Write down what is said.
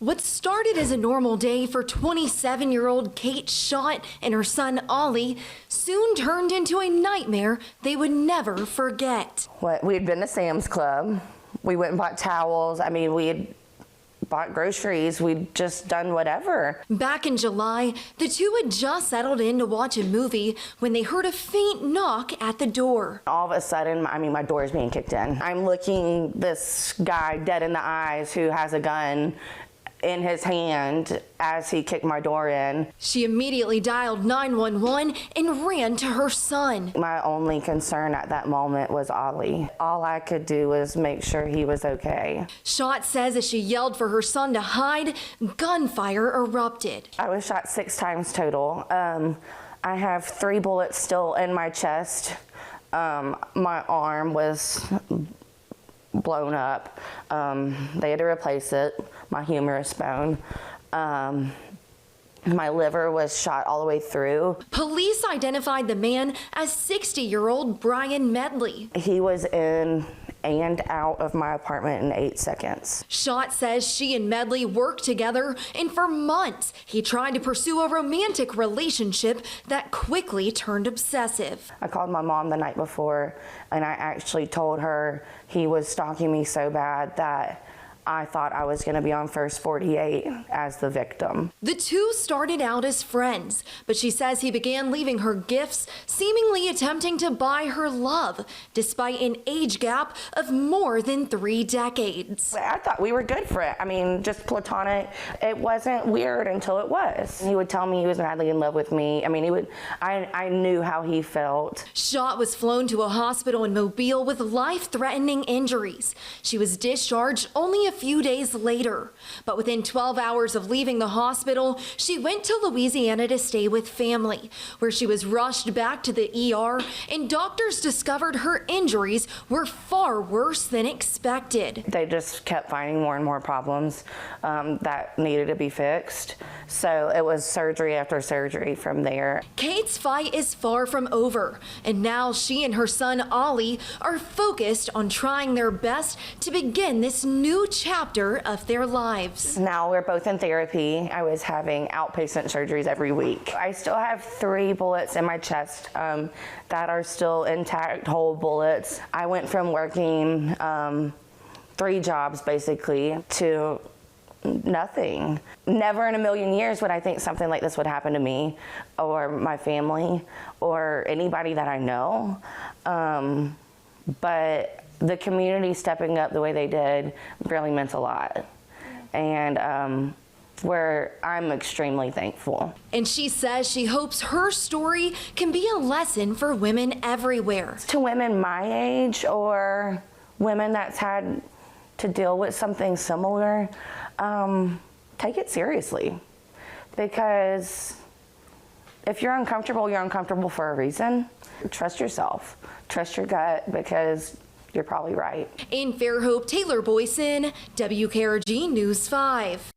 What started as a normal day for 27-year-old Kate Schott and her son Ollie soon turned into a nightmare they would never forget. We had been to Sam's Club. We went and bought towels. I mean, we had bought groceries. We'd just done whatever. Back in July, the two had just settled in to watch a movie when they heard a faint knock at the door. All of a sudden, my door is being kicked in. I'm looking this guy dead in the eyes who has a gun in his hand as he kicked my door in. She immediately dialed 911 and ran to her son. My only concern at that moment was Ollie. All I could do was make sure he was okay. Schott says as she yelled for her son to hide, gunfire erupted. I was shot 6 times total. I have 3 bullets still in my chest. My arm was blown up. They had to replace it, my humerus bone. My liver was shot all the way through. Police identified the man as 60-year-old Brian Medley. He was in and out of my apartment in 8 seconds. Schott says she and Medley worked together, and for months he tried to pursue a romantic relationship that quickly turned obsessive. I called my mom the night before, and I actually told her he was stalking me so bad that I thought I was going to be on First 48 as the victim. The two started out as friends, but she says he began leaving her gifts, seemingly attempting to buy her love, despite an age gap of more than 3 decades. I thought we were good for it. I mean, just platonic. It wasn't weird until it was. He would tell me he was madly in love with me. I mean, I knew how he felt. Schott was flown to a hospital in Mobile with life-threatening injuries. She was discharged only a few days later, but within 12 hours of leaving the hospital, she went to Louisiana to stay with family, where she was rushed back to the ER, and doctors discovered her injuries were far worse than expected. They just kept finding more and more problems that needed to be fixed. So it was surgery after surgery from there. Kate's fight is far from over, and now she and her son Ollie are focused on trying their best to begin this new chapter of their lives. Now we're both in therapy. I was having outpatient surgeries every week. I still have 3 bullets in my chest that are still intact, whole bullets. I went from working 3 jobs basically to nothing. Never in a million years would I think something like this would happen to me or my family or anybody that I know. But the community stepping up the way they did really meant a lot. And where I'm extremely thankful. And she says she hopes her story can be a lesson for women everywhere. To women my age or women that's had to deal with something similar, take it seriously. Because if you're uncomfortable for a reason. Trust yourself, trust your gut, because you're probably right. In Fairhope, Taylor Boyson, WKRG News 5.